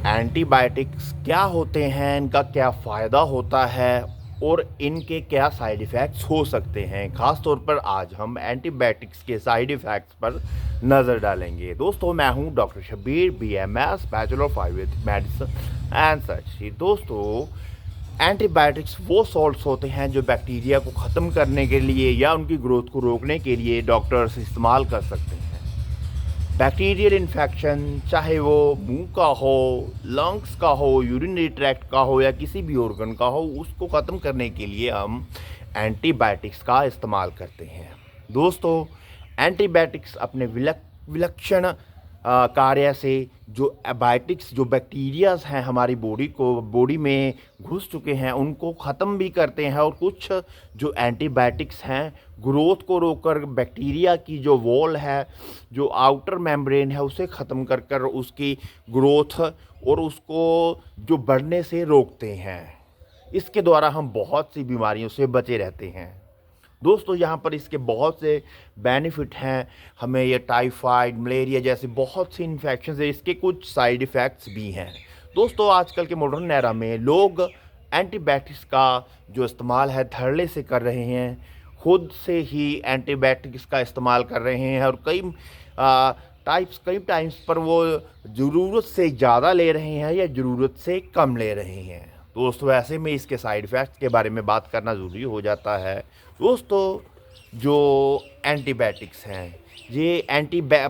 Antibiotics क्या होते हैं, इनका क्या फ़ायदा होता है और इनके क्या साइड इफ़ेक्ट्स हो सकते हैं। ख़ास तौर पर आज हम एंटीबायोटिक्स के साइड इफ़ेक्ट्स पर नज़र डालेंगे। दोस्तों, मैं हूं doctor Shabbir, BMS, bachelor of Ayurvedic medicine and such. दोस्तों, एंटीबायोटिक्स वो सॉल्ट्स होते हैं जो बैक्टीरिया को ख़त्म करने के लिए या उनकी ग्रोथ को रोकने के लिए डॉक्टर्स इस्तेमाल कर सकते हैं। बैक्टीरियल इन्फेक्शन, चाहे वो मुंह का हो, लंग्स का हो, यूरिनरी ट्रैक्ट का हो या किसी भी ऑर्गन का हो, उसको ख़त्म करने के लिए हम एंटीबायोटिक्स का इस्तेमाल करते हैं। दोस्तों, एंटीबायोटिक्स अपने विलक्षण कार्य से जो बायोटिक्स जो बैक्टीरियाज हैं हमारी बॉडी में घुस चुके हैं उनको ख़त्म भी करते हैं, और कुछ जो एंटीबायोटिक्स हैं ग्रोथ को रोककर बैक्टीरिया की जो वॉल है, जो आउटर मेम्ब्रेन है, उसे ख़त्म कर कर उसकी ग्रोथ और उसको जो बढ़ने से रोकते हैं। इसके द्वारा हम बहुत सी बीमारियों से बचे रहते हैं। दोस्तों, यहाँ पर इसके बहुत से बेनिफिट हैं। हमें ये टाइफाइड, मलेरिया जैसे बहुत सी इन्फेक्शन है, इसके कुछ साइड इफ़ेक्ट्स भी हैं। दोस्तों, आजकल के मॉडर्न एरा में लोग एंटीबायोटिक्स का जो इस्तेमाल है धड़ल्ले से कर रहे हैं, खुद से ही एंटीबायोटिक्स का इस्तेमाल कर रहे हैं, और कई टाइम्स पर वो ज़रूरत से ज़्यादा ले रहे हैं या ज़रूरत से कम ले रहे हैं। दोस्तों, ऐसे में इसके साइड इफ़ेक्ट्स के बारे में बात करना ज़रूरी हो जाता है। दोस्तों, जो एंटीबायोटिक्स हैं, ये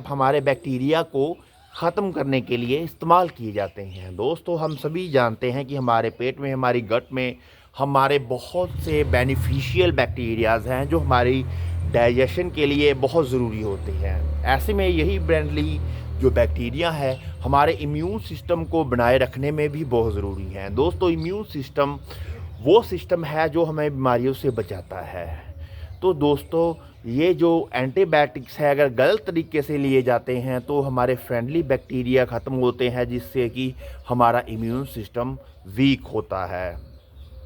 हमारे बैक्टीरिया को ख़त्म करने के लिए इस्तेमाल किए जाते हैं। दोस्तों, हम सभी जानते हैं कि हमारे पेट में, हमारी गट में हमारे बहुत से बेनिफिशियल बैक्टीरियाज़ हैं जो हमारी डाइजेशन के लिए बहुत ज़रूरी होते हैं। ऐसे में यही ब्रेनली जो बैक्टीरिया है हमारे इम्यून सिस्टम को बनाए रखने में भी बहुत ज़रूरी है। दोस्तों, इम्यून सिस्टम वो सिस्टम है जो हमें बीमारियों से बचाता है। तो दोस्तों, ये जो एंटीबायोटिक्स है अगर गलत तरीके से लिए जाते हैं तो हमारे फ्रेंडली बैक्टीरिया ख़त्म होते हैं, जिससे कि हमारा इम्यून सिस्टम वीक होता है।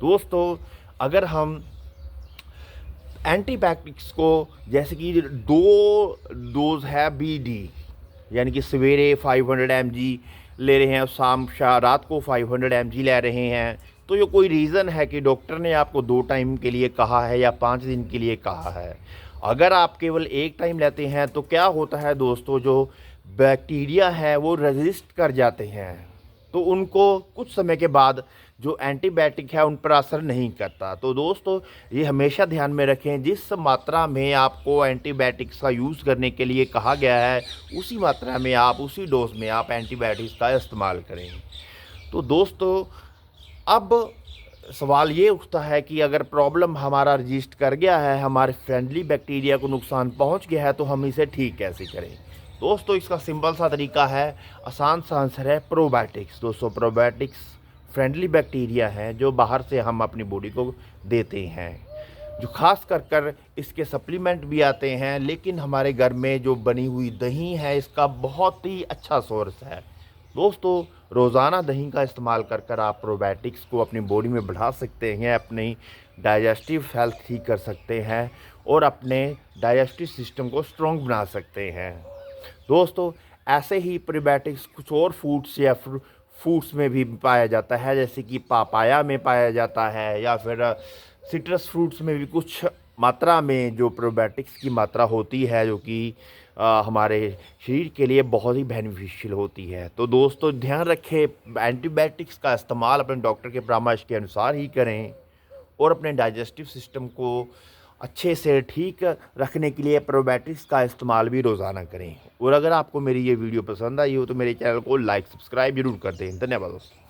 दोस्तों, अगर हम एंटीबायोटिक्स को जैसे कि 2 डोज है BD, यानी कि सवेरे 500 mg ले रहे हैं और रात को 500 mg ले रहे हैं, तो ये कोई रीज़न है कि डॉक्टर ने आपको 2 टाइम के लिए कहा है या 5 दिन के लिए कहा है? अगर आप केवल 1 टाइम लेते हैं तो क्या होता है दोस्तों, जो बैक्टीरिया है वो रेजिस्ट कर जाते हैं, तो उनको कुछ समय के बाद जो एंटीबायोटिक है उन पर असर नहीं करता। तो दोस्तों, ये हमेशा ध्यान में रखें, जिस मात्रा में आपको एंटीबायोटिक्स का यूज़ करने के लिए कहा गया है उसी मात्रा में आप, उसी डोज में आप एंटीबायोटिक्स का इस्तेमाल करें। तो दोस्तों, अब सवाल ये उठता है कि अगर प्रॉब्लम हमारा रजिस्ट कर गया है, हमारे फ्रेंडली बैक्टीरिया को नुकसान पहुंच गया है, तो हम इसे ठीक कैसे करें? दोस्तों, इसका सिंपल सा तरीका है, आसान सा आंसर है प्रोबायोटिक्स। दोस्तों, प्रोबायोटिक्स फ्रेंडली बैक्टीरिया हैं जो बाहर से हम अपनी बॉडी को देते हैं, जो खास कर इसके सप्लीमेंट भी आते हैं, लेकिन हमारे घर में जो बनी हुई दही है इसका बहुत ही अच्छा सोर्स है। दोस्तों, रोज़ाना दही का इस्तेमाल कर आप प्रोबायोटिक्स को अपनी बॉडी में बढ़ा सकते हैं, अपनी डाइजेस्टिव हेल्थ ठीक कर सकते हैं और अपने डाइजेस्टिव सिस्टम को स्ट्रॉन्ग बना सकते हैं। दोस्तों, ऐसे ही प्रोबायोटिक्स कुछ और फ्रूट्स में भी पाया जाता है, जैसे कि पापाया में पाया जाता है, या फिर सिट्रस फ्रूट्स में भी कुछ मात्रा में जो प्रोबायोटिक्स की मात्रा होती है, जो कि हमारे शरीर के लिए बहुत ही बेनिफिशियल होती है। तो दोस्तों, ध्यान रखें, एंटीबायोटिक्स का इस्तेमाल अपने डॉक्टर के परामर्श के अनुसार ही करें और अपने डाइजेस्टिव सिस्टम को अच्छे से ठीक रखने के लिए प्रोबायोटिक्स का इस्तेमाल भी रोज़ाना करें। और अगर आपको मेरी ये वीडियो पसंद आई हो तो मेरे चैनल को लाइक, सब्सक्राइब जरूर कर दें। धन्यवाद दोस्तों।